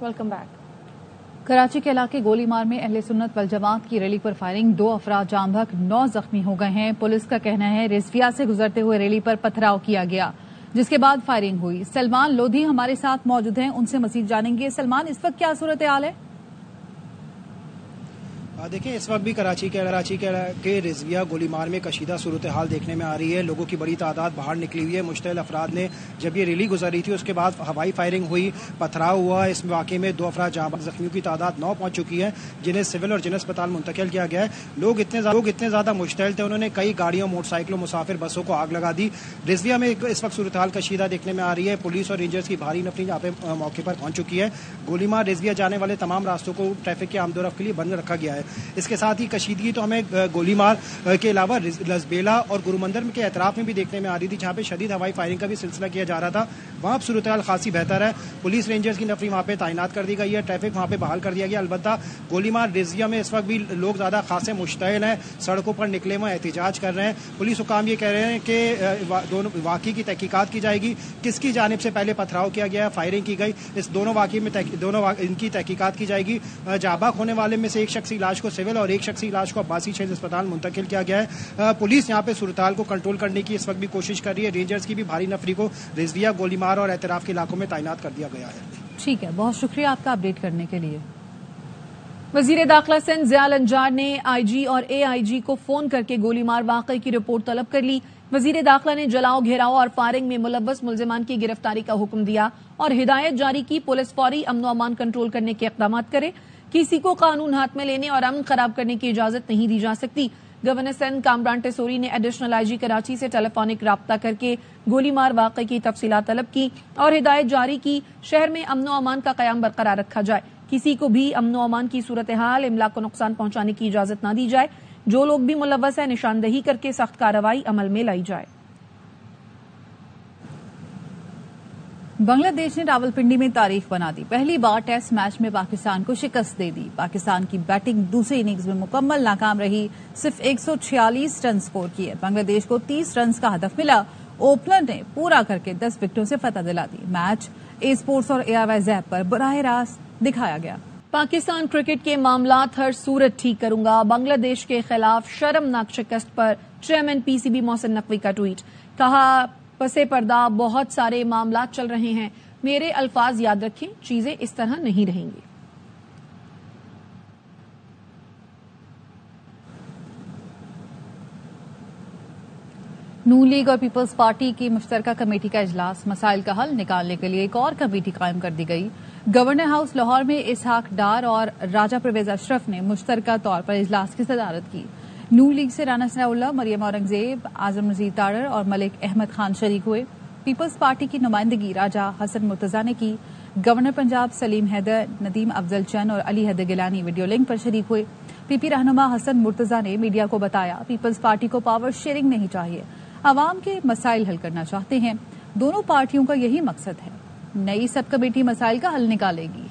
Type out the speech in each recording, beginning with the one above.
Welcome back. Karachi के इलाके गोलीमार में अहले सुन्नत वल जमात की रैली पर फायरिंग, 2 अफराद जाम बहक, 9 जख्मी हो गए हैं। पुलिस का कहना है रिजविया से गुजरते हुए रैली पर पथराव किया गया, जिसके बाद फायरिंग हुई। सलमान लोधी हमारे साथ मौजूद हैं, उनसे मजीद जानेंगे। सलमान, इस वक्त क्या सूरत हाल है? देखिए, इस वक्त भी कराची के रिजविया गोलीमार में कशीदा सूरत हाल देखने में आ रही है। लोगों की बड़ी तादाद बाहर निकली हुई है। मुश्तइल अफराद ने जब ये रैली गुजरी थी उसके बाद हवाई फायरिंग हुई, पथराव हुआ। इस वाक़े में 2 अफराद जाँ बहक, जख्मियों की तादाद 9 पहुंच चुकी है, जिन्हें सिविल और जिला अस्पताल मुंतकिल किया गया है। लोग इतने ज़्यादा मुश्तइल थे, उन्होंने कई गाड़ियों, मोटरसाइकिलों, मुसाफिर बसों को आग लगा दी। रिजविया में इस वक्त सूरत हाल कशीदा देखने में आ रही है। पुलिस और रेंजर्स की भारी नफरी यहाँ पे मौके पर पहुंच चुकी है। गोलीमार रिजविया जाने वाले तमाम रास्तों को ट्रैफिक के आमदोरफ्त के लिए बंद रखा गया है। इसके साथ ही कशीदगी तो हमें गोलीमार के अलावा लसबेला और गुरुमंदिर के एतराफ में भी देखने में आ रही थी, जहाँ पे शदीद हवाई फायरिंग का भी सिलसिला किया जा रहा था। वहाँ अब सूरत हाल खासी बेहतर है। पुलिस रेंजर्स की नफरी वहाँ पे तैनात कर दी गई है, ट्रैफिक वहाँ पे बहाल कर दिया गया। अलबत्ता गोलीमार रिजविया में इस वक्त भी लोग ज़्यादा खासे मुश्तइल हैं, सड़कों पर निकले हुए एहतिजाज कर रहे हैं। पुलिस हुकाम ये कह रहे हैं कि दोनों वाक़े की तहकीकात की जाएगी, किसकी जानिब से पहले पथराव किया गया, फायरिंग की गई, इस दोनों वाक़े में इनकी तहकीकात की जाएगी। जाबाक होने वाले में से एक शख्स इलाज को सिविल और एक शख्स इलाज को अब्बासी शहीद अस्पताल मुंतकिल किया गया है। पुलिस यहाँ पे सूरत हाल को कंट्रोल करने की इस वक्त भी कोशिश कर रही है। रेंजर्स की भी भारी नफरी को रिजविया, गोलीमार और एतराफ के इलाकों में तैनात कर दिया गया है। ठीक है, बहुत शुक्रिया आपका अपडेट करने के लिए। वजीर दाखिला सिंध ज़ियाल अंजार ने IG और AIG को फोन करके गोलीमार वाक़े की रिपोर्ट तलब कर ली। वजीर दाखिला ने जलाओ, घेराव और फायरिंग में मुलव्वस मुल्जिमान की गिरफ्तारी का हुक्म दिया और हिदायत जारी की पुलिस फौरी अमन व अमान कंट्रोल करने के इक़दाम करे। किसी को कानून हाथ में लेने और अमन खराब करने की इजाजत नहीं दी जा सकती। गवर्नर सिंध कामरान टेसोरी ने एडिशनल IG कराची से टेलीफोनिक राब्ता करके गोलीमार वाक़े की तफसीलात तलब की और हिदायत जारी की शहर में अमन व अमान का क़याम बरकरार रखा जाए। किसी को भी अमन व अमान की सूरत हाल, इमलाक को नुकसान पहुंचाने की इजाजत न दी जाए। जो लोग भी मुलव्वस है निशानदही करके सख्त कार्रवाई अमल में लाई जाए। बांग्लादेश ने रावलपिंडी में तारीख बना दी। पहली बार टेस्ट मैच में पाकिस्तान को शिकस्त दे दी। पाकिस्तान की बैटिंग दूसरी इनिंग्स में मुकम्मल नाकाम रही, सिर्फ 146 रन स्कोर किए। बांग्लादेश को 30 रन का हदफ मिला। ओपनर ने पूरा करके 10 विकेटों से फतह दिला दी। मैच ए स्पोर्ट्स और ARY ज़ैप पर बराह रास्त दिखाया गया। पाकिस्तान क्रिकेट के मामलात हर सूरत ठीक करूंगा, बांग्लादेश के खिलाफ शर्मनाक शिकस्त पर चेयरमैन PCB मोहसिन नकवी का ट्वीट। कहा, पसे पर्दा बहुत सारे मामलात चल रहे हैं, मेरे अल्फाज याद रखें, चीजें इस तरह नहीं रहेंगी। नून लीग और पीपल्स पार्टी की मुश्तरका कमेटी का इजलास, मसाइल का हल निकालने के लिए एक और कमेटी कायम कर दी गई। गवर्नर हाउस लाहौर में इसहाक डार और राजा परवेज अशरफ ने मुश्तरका तौर पर इजलास की सदारत की। नून लीग से राना सनाउल्लाह, मरियम औरंगजेब, आजम नजीर तारर और मलिक अहमद खान शरीक हुए। पीपल्स पार्टी की नुमाइंदगी राजा हसन मुर्तजा ने की। गवर्नर पंजाब सलीम हैदर, नदीम अफजल चंद और अली हैदर गिलानी वीडियो लिंक पर शरीक हुए। PP रहनुमा हसन मुर्तजा ने मीडिया को बताया, पीपल्स पार्टी को पावर शेयरिंग नहीं चाहिए, आवाम के मसाइल हल करना चाहते हैं। दोनों पार्टियों का यही मकसद है। नई सब कमेटी मसाइल का हल निकालेगी।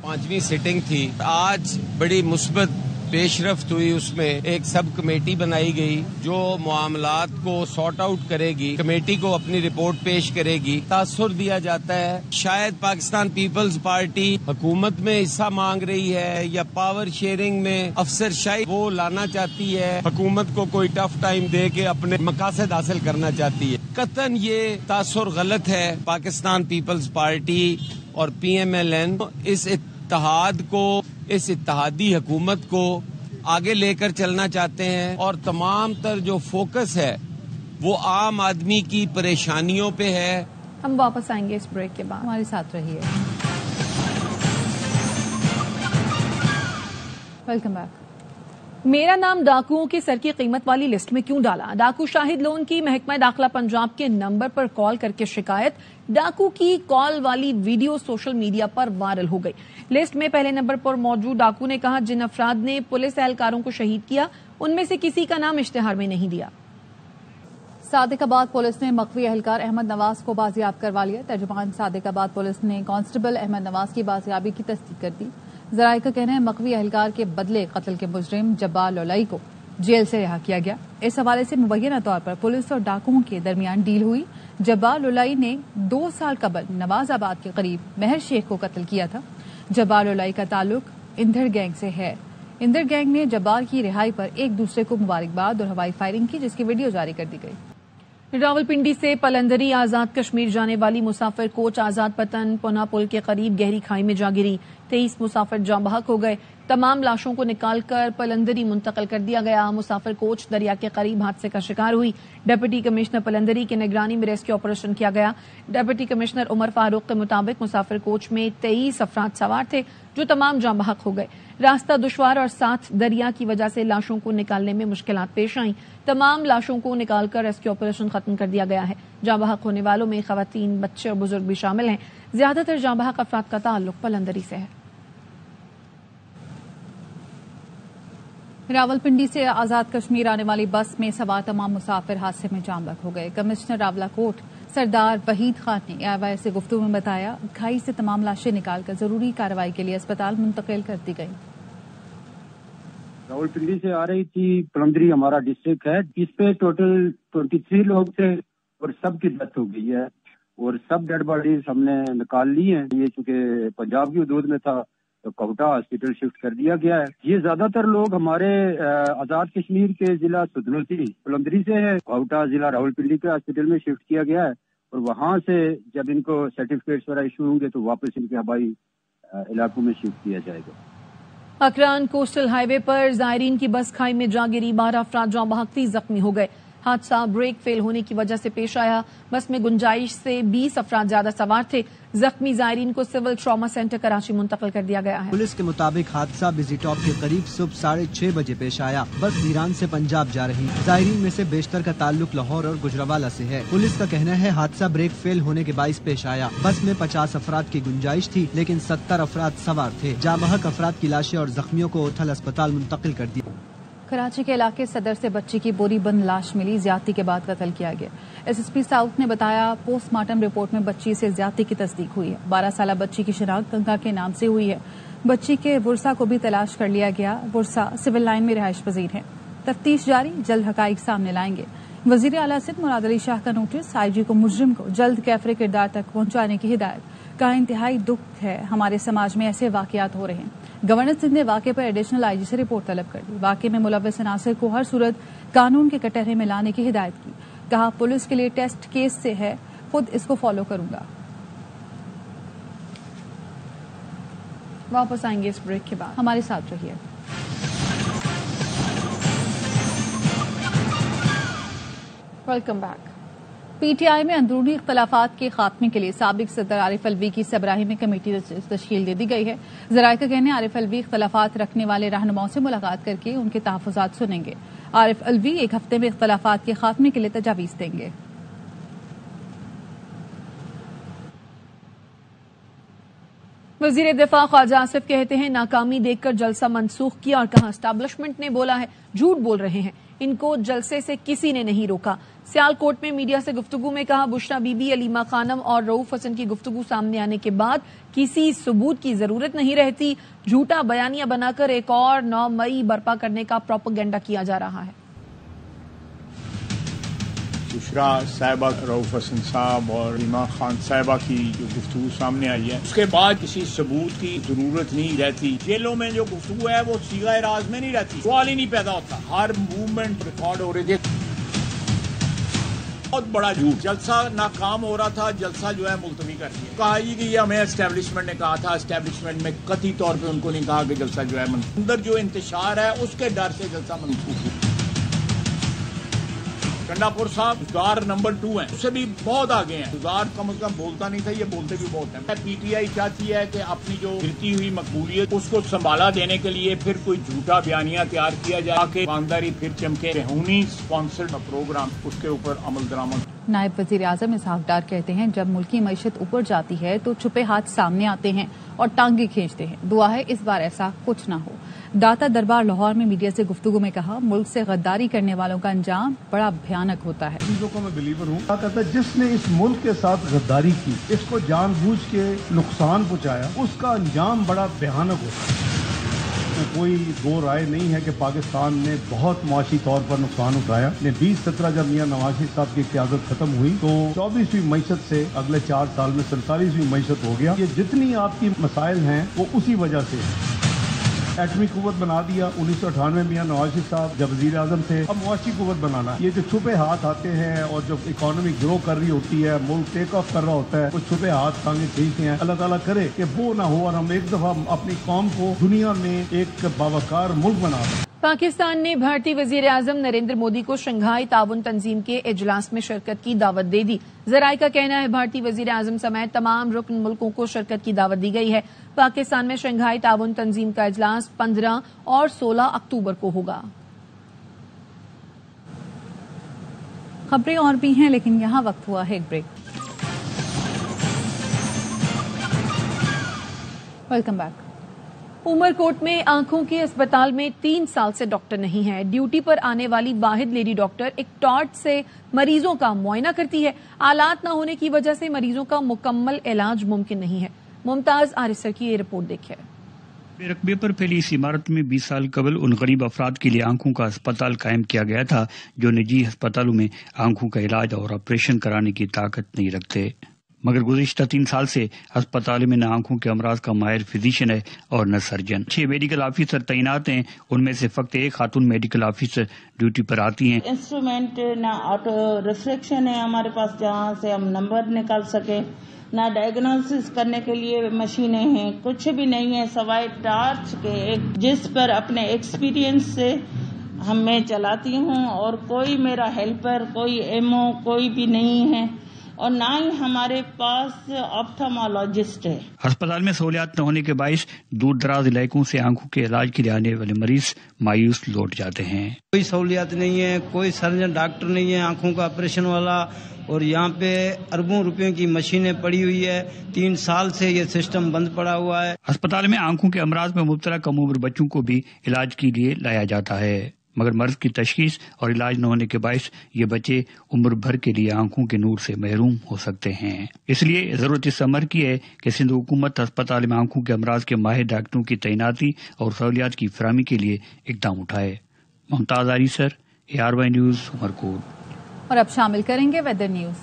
5वीं सिटिंग थी, आज बड़ी मुस्बत पेशरफ्त हुई। उसमें एक सब कमेटी बनाई गई जो मामलात को सॉर्ट आउट करेगी, कमेटी को अपनी रिपोर्ट पेश करेगी। तासुर दिया जाता है शायद पाकिस्तान पीपल्स पार्टी हुकूमत में हिस्सा मांग रही है या पावर शेयरिंग में अफसरशाही वो लाना चाहती है, हुकूमत को कोई टफ टाइम दे के अपने मकासद हासिल करना चाहती है। कतन ये तासुर गलत है। पाकिस्तान पीपल्स पार्टी और PMLN इस इत्तेहाद को, इस इत्तेहादी हुकूमत को आगे लेकर चलना चाहते हैं और तमाम तर जो फोकस है वो आम आदमी की परेशानियों पे है। हम वापस आएंगे इस ब्रेक के बाद, हमारे साथ रहिए। Welcome back. मेरा नाम डाकुओं के सर की कीमत वाली लिस्ट में क्यों डाला? डाकू शाहिद लोन की महकमा दाखिला पंजाब के नंबर पर कॉल करके शिकायत। डाकू की कॉल वाली वीडियो सोशल मीडिया पर वायरल हो गई। लिस्ट में पहले नंबर पर मौजूद डाकू ने कहा, जिन अफराद ने पुलिस एहलकारों को शहीद किया उनमें से किसी का नाम इश्तिहार में नहीं दिया। सादिकाबाद पुलिस ने मकवी एहलकार अहमद नवाज को बाजियाब करवा लिया। तर्जुमान सादिकाबाद पुलिस ने कांस्टेबल अहमद नवाज की बाजियाबी की तस्दीक कर दी। जराये का कहना है मकवी एहलकार के बदले कत्ल के मुजरिम जब्बार लोलाई को जेल से रिहा किया गया। इस हवाले से मुबैना तौर पर पुलिस और डाकुओं के दरमियान डील हुई। جبار لولائی نے 2 سال قبل نواز آباد کے قریب مہر شیخ کو قتل کیا تھا۔ جبار لولائی کا تعلق اندر گینگ سے ہے۔ اندر گینگ نے جبار کی رہائی پر ایک دوسرے کو مبارکباد اور ہوائی فائرنگ کی، جس کی ویڈیو جاری کر دی گئی۔ راولپنڈی سے پلندری آزاد کشمیر جانے والی مسافر کوچ آزاد پتن پونا پل کے قریب گہری کھائی میں جا گری۔ 23 مسافر جاں بحق ہو گئے۔ تمام لاشوں کو نکال کر پلندری منتقل کر دیا گیا۔ مسافر کوچ دریا کے قریب حادثے کا شکار ہوئی۔ ڈپٹی کمشنر پلندری کی نگرانی میں ریسکیو آپریشن کیا گیا۔ ڈپٹی کمشنر عمر فاروق کے مطابق مسافر کوچ میں 23 افراد سوار تھے جو تمام جاں بحق ہو گئے۔ راستہ دشوار اور ساتھ دریا کی وجہ سے لاشوں کو نکالنے میں مشکلات پیش آئیں۔ تمام لاشوں کو نکال کر ریسکیو آپریشن ختم کر دیا گیا ہے۔ جاں بحق ہونے والوں میں خواتین، بچے اور بزرگ بھی شامل ہیں۔ زیادہ تر جاں بحق افراد کا تعلق پلندری سے ہے۔ راولپنڈی سے آزاد کشمیر آنے والی بس میں سوار تمام مسافر حادثے میں جاں بحق ہو گئے۔ کمشنر راولاکوٹ سردار وحید خان نے AIY سے گفتگو میں بتایا، کھائی سے تمام لاشیں نکال کر ضروری کارروائی کے لیے اسپتال منتقل کر دی گئی۔ راولپنڈی سے آ رہی تھی، پلندری ہمارا ڈسٹرکٹ ہے، اس پہ ٹوٹل 23 لوگ تھے اور سب کی ڈیتھ ہو گئی ہے اور سب ڈیڈ باڈیز ہم نے نکال لی ہیں۔ یہ چونکہ پنجاب کی حدود میں تھا تو کوٹا ہاسپٹل شفٹ کر دیا گیا ہے۔ یہ زیادہ تر لوگ ہمارے آزاد کشمیر کے ضلع سدنوسی پلندری سے ہے، کوٹا ضلع راولپنڈی کے ہاسپٹل میں شفٹ کیا گیا ہے اور وہاں سے جب ان کو سرٹیفکیٹس وغیرہ ایشو ہوں گے تو واپس ان کے آبائی علاقوں میں شفٹ کیا جائے گا۔ اکران کوسٹل ہائی وے پر زائرین کی بس کھائی میں جا گری، 12 افراد جاں بحق 30 زخمی ہو گئے۔ حادثہ بریک فیل ہونے کی وجہ سے پیش آیا۔ بس میں گنجائش سے 20 افراد زیادہ سوار تھے۔ زخمی زائرین کو سول ٹراما سینٹر کراچی منتقل کر دیا گیا ہے۔ پولیس کے مطابق حادثہ بزی ٹاپ کے قریب صبح 6:30 بجے پیش آیا۔ بس ایران سے پنجاب جا رہی، زائرین میں سے بیشتر کا تعلق لاہور اور گجرانوالہ سے ہے۔ پولیس کا کہنا ہے حادثہ بریک فیل ہونے کے باعث پیش آیا۔ بس میں 50 افراد کی گنجائش تھی لیکن 70 افراد سوار تھے۔ جاں بحق افراد کی لاشیں اور زخمیوں کو اوتھل اسپتال منتقل کر دیا۔ کراچی کے علاقے صدر سے بچی کی بوری بند لاش ملی، زیادتی کے بعد قتل کیا گیا۔ SSP ساؤتھ نے بتایا، پوسٹ مارٹم رپورٹ میں بچی سے زیادتی کی تصدیق ہوئی ہے۔ 12 سالہ بچی کی شناخت گنگا کے نام سے ہوئی ہے۔ بچی کے ورثا کو بھی تلاش کر لیا گیا۔ ورثا سول لائن میں رہائش پذیر ہیں۔ تفتیش جاری، جلد حقائق سامنے لائیں گے۔ وزیر اعلیٰ سندھ مراد علی شاہ کا نوٹس، IG کو مجرم کو جلد کیفر کردار تک پہنچانے کی ہدایت۔ کا انتہائی دکھ ہے، ہمارے سماج میں ایسے واقعات ہو رہے ہیں۔ گورنر سندھ نے واقعے پر ایڈیشنل IG سے رپورٹ طلب کر دی۔ واقعے میں ملوث عناصر کو ہر صورت قانون کے کٹہرے میں لانے کی ہدایت کی۔ کہا پولیس کے لیے ٹیسٹ کیس سے ہے، خود اس کو فالو کروں گا۔ واپس آئیں گے اس بریک کے بعد، ہمارے ساتھ رہیے۔ Welcome back. PTI میں اندرونی اختلافات کے خاتمے کے لیے سابق صدر عارف الوی کی سربراہی میں کمیٹی تشکیل دے دی گئی ہے۔ ذرائع کا کہنا ہے عارف الوی اختلافات رکھنے والے رہنماؤں سے ملاقات کر کے ان کے تحفظات سنیں گے۔ عارف الوی ایک ہفتے میں اختلافات کے خاتمے کے لیے تجاویز دیں گے۔ وزیر دفاع خواجہ آصف کہتے ہیں ناکامی دیکھ کر جلسہ منسوخ کیا اور کہا اسٹیبلشمنٹ نے بولا ہے، جھوٹ بول رہے ہیں، ان کو جلسے سے کسی نے نہیں روکا۔ سیالکوٹ میں میڈیا سے گفتگو میں کہا بشرا بی بی، علیمہ خانم اور رؤوف حسن کی گفتگو سامنے آنے کے بعد کسی ثبوت کی ضرورت نہیں رہتی، جھوٹا بیانیہ بنا کر ایک اور 9 مئی برپا کرنے کا پروپیگنڈا کیا جا رہا ہے۔ بشرا صاحبہ، رؤوف حسن صاحب اور علیمہ خان صاحبہ کی جو گفتگو سامنے آئی ہے، اس کے بعد کسی ثبوت کی ضرورت نہیں رہتی۔ جیلوں میں جو گفتگو ہے وہ صیغہ راز میں نہیں رہتی، سوال ہی نہیں پیدا ہوتا، ہر موومنٹ ریکارڈ ہو رہے تھے۔ بہت بڑا جھوٹ، جلسہ ناکام ہو رہا تھا، جلسہ جو ہے ملتوی کر دیا۔ کہا کہ یہ ہمیں اسٹیبلشمنٹ نے کہا تھا، اسٹیبلشمنٹ میں قطعی طور پہ ان کو نہیں کہا کہ جلسہ جو ہے اندر جو انتشار ہے اس کے ڈر سے جلسہ منسوخ ہوا۔ کنڈاپور صاحب گزار نمبر 2 ہیں، اس سے بھی بہت آگے ہیں۔ گزار کم از کم بولتا نہیں تھا، یہ بولتے بھی بہت ہیں۔ PTI چاہتی ہے کہ اپنی جو گرتی ہوئی مقبولیت اس کو سنبھالا دینے کے لیے پھر کوئی جھوٹا بیانیہ تیار کیا جائے تاکہ ایمانداری پھر چمکے۔ رہونی اسپانسرڈ پروگرام اس کے اوپر عمل درآمد۔ نائب وزیر اعظم اسحاق ڈار کہتے ہیں جب ملکی معیشت اوپر جاتی ہے تو چھپے ہاتھ سامنے آتے ہیں اور ٹانگیں کھینچتے ہیں، دعا ہے اس بار ایسا کچھ نہ ہو۔ داتا دربار لاہور میں میڈیا سے گفتگو میں کہا ملک سے غداری کرنے والوں کا انجام بڑا بھیانک ہوتا ہے۔ چیزوں کو میں بلیور ہوں، کہتا ہے جس نے اس ملک کے ساتھ غداری کی، اس کو جان بوجھ کے نقصان پہنچایا، اس کا انجام بڑا بھیانک ہوتا ہے۔ इसमें कोई दो राय नहीं है कि पाकिस्तान ने बहुत मुआशी तौर पर नुकसान उठाया। 2017 जब मियां नवाज शरीफ साहब की क़यादत खत्म हुई तो 24वीं मईशत से अगले 4 साल में 47वीं मईशत हो गया। ये जितनी आपकी मसाइल हैं वो उसी वजह से एटमी कुव्वत बना दिया 1998 में मियां नवाज शरीफ साहब जब वज़ीर आज़म थे। अब मुआशी कुव्वत बनाना, ये जो छुपे हाथ आते हैं और जब इकोनॉमी ग्रो कर रही होती है, मुल्क टेक ऑफ कर रहा होता है, वो छुपे हाथ टांगे खींचते हैं। अल्लाह ताला करे कि वो ना हो और हम एक दफा अपनी कौम को दुनिया में एक बावकार मुल्क बना दें। पाकिस्तान ने भारतीय वजीर आजम नरेंद्र मोदी को शंघाई ताउन तंजीम के इजलास में शिरकत की दावत दे दी। जराये का कहना है भारतीय वजीर आजम समेत तमाम रुकन मुल्कों को शिरकत की दावत दी गई है। पाकिस्तान में शंघाई ताउन तंजीम का इजलास 15 और 16 अक्टूबर को होगा। खबरें और भी हैं, लेकिन यहाँ वक्त हुआ है एक ब्रेक। Welcome back. उमरकोट में आंखों के अस्पताल में 3 साल से डॉक्टर नहीं है। ड्यूटी पर आने वाली वाहिद लेडी डॉक्टर एक टॉर्च से मरीजों का मुआयना करती है। आलात न होने की वजह से मरीजों का मुकम्मल इलाज मुमकिन नहीं है। मुमताज आरिसर की ये रिपोर्ट देखिए। रकबे पर फैली इस इमारत में 20 साल कबल उन गरीब अफराद के लिए आंखों का अस्पताल कायम किया गया था जो निजी अस्पतालों में आंखों का इलाज और ऑपरेशन कराने की ताकत नहीं रखते। मगर गुज़िश्ता 3 साल से अस्पताल में न आंखों के अमराज का माहिर फिजिशियन है और न सर्जन। 6 मेडिकल ऑफिसर तैनात हैं, उनमें से फक्त एक खातून मेडिकल ऑफिसर ड्यूटी पर आती हैं। इंस्ट्रूमेंट ना ऑटो रिफ्लेक्शन है हमारे पास जहाँ से हम नंबर निकाल सके, ना डायग्नोसिस करने के लिए मशीनें हैं, कुछ भी नहीं है सवाए टार्च के एक, जिस पर अपने एक्सपीरियंस से मैं चलाती हूँ और कोई मेरा हेल्पर, कोई एमओ कोई भी नहीं है और ना ही हमारे पास ऑप्थेमोलॉजिस्ट है। अस्पताल में सहूलियात न होने के बायस दूर दराज इलाकों से आंखों के इलाज के लिए आने वाले मरीज मायूस लौट जाते हैं। कोई सहूलियात नहीं है, कोई सर्जन डॉक्टर नहीं है आंखों का ऑपरेशन वाला, और यहाँ पे अरबों रुपयों की मशीनें पड़ी हुई है। 3 साल से ये सिस्टम बंद पड़ा हुआ है। अस्पताल में आंखों के अमराज में मुब्तला कम उम्र बच्चों को भी इलाज के लिए लाया जाता है, मगर मर्ज की तशखीस और इलाज न होने के बायस ये बच्चे उम्र भर के लिए आंखों के नूर से महरूम हो सकते हैं। इसलिए जरूरत इस अमर की है कि सिंध हुकूमत अस्पताल में आंखों के अमराज के माहिर डॉक्टरों की तैनाती और सहूलियात की फराहमी के लिए इकदाम उठाए। Mumtaz Arisar, ARY news, Umarkot. और अब शामिल करेंगे वेदर न्यूज।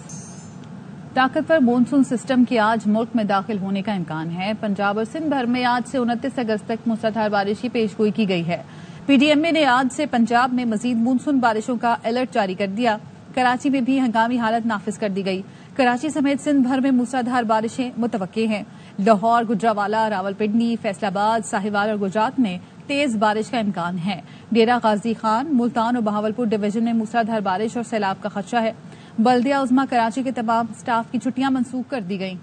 ताकतवर मॉनसून सिस्टम के आज मुल्क में दाखिल होने का इम्कान है। पंजाब और सिंध भर में आज से 29 अगस्त तक मूसलाधार बारिश की पेशगोई की गई है। PDMA ने आज से पंजाब में मजीद मानसून बारिशों का अलर्ट जारी कर दिया। कराची में भी हंगामी हालत नाफिज कर दी गई। कराची समेत सिंध भर में मूसलाधार बारिशें मुतवक्के हैं। लाहौर, गुजरावाला, रावलपिंडी, फैसलाबाद, साहिवाल और गुजरात में तेज बारिश का इम्कान है। डेरा गाजी खान, मुल्तान और बहावलपुर डिवीजन में मूसलाधार बारिश और सैलाब का खदशा है। बल्दिया उज़्मा कराची के तमाम स्टाफ की छुट्टियां मनसूख कर दी गईं।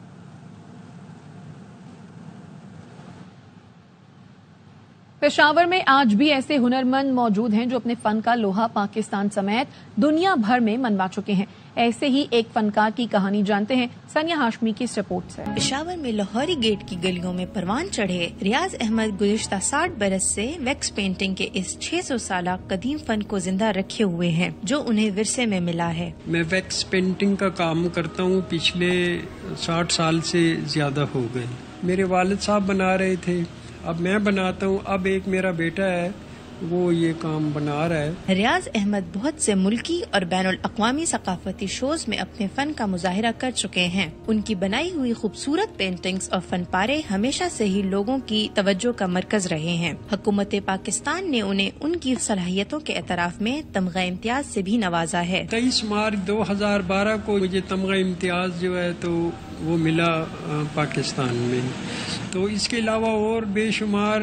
पेशावर में आज भी ऐसे हुनरमंद मौजूद हैं जो अपने फन का लोहा पाकिस्तान समेत दुनिया भर में मनवा चुके हैं। ऐसे ही एक फनकार की कहानी जानते हैं सनिया हाशमी की इस रिपोर्ट से। पेशावर में लाहौरी गेट की गलियों में परवान चढ़े रियाज अहमद गुज़िश्ता 60 बरस से वैक्स पेंटिंग के इस 600 साल कदीम फन को जिंदा रखे हुए हैं जो उन्हें विरसे में मिला है। मैं वैक्स पेंटिंग का काम करता हूँ, पिछले 60 साल से ज्यादा हो गए। मेरे वालिद साहब बना रहे थे, अब मैं बनाता हूँ। अब एक मेरा बेटा है वो ये काम बना रहा है। रियाज अहमद बहुत से मुल्की और बैनुल अक़वामी सकाफती शोज में अपने फन का मुजाहिरा कर चुके हैं। उनकी बनाई हुई खूबसूरत पेंटिंग्स और फन पारे हमेशा से ही लोगों की तवज्जो का मरकज रहे हैं। हुकूमत पाकिस्तान ने उन्हें उनकी सलाहियतों के एतराफ में तमगा इम्तियाज से भी नवाजा है। 23 मार्च 2012 को मुझे तमगा इम्तियाज जो है तो वो मिला पाकिस्तान में। तो इसके अलावा और बेशुमार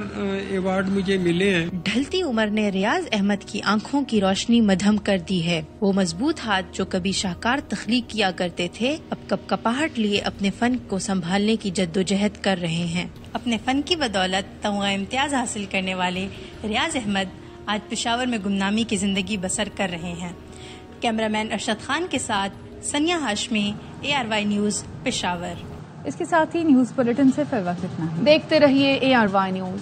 अवार्ड मुझे मिले हैं। ढलती उम्र ने रियाज अहमद की आंखों की रोशनी मध्यम कर दी है। वो मजबूत हाथ जो कभी शाहकार तख्लीक किया करते थे अब कपकपाहट लिए अपने फन को संभालने की जद्दोजहद कर रहे हैं। अपने फन की बदौलत तमगा इम्तियाज हासिल करने वाले रियाज अहमद आज पेशावर में गुमनामी की जिंदगी बसर कर रहे हैं। कैमरामैन अरशद खान के साथ सनिया हाशमी, ARY न्यूज, पेशावर। इसके साथ ही न्यूज बुलेटिन से फिर वक्त इतना ही। देखते रहिए ARY न्यूज।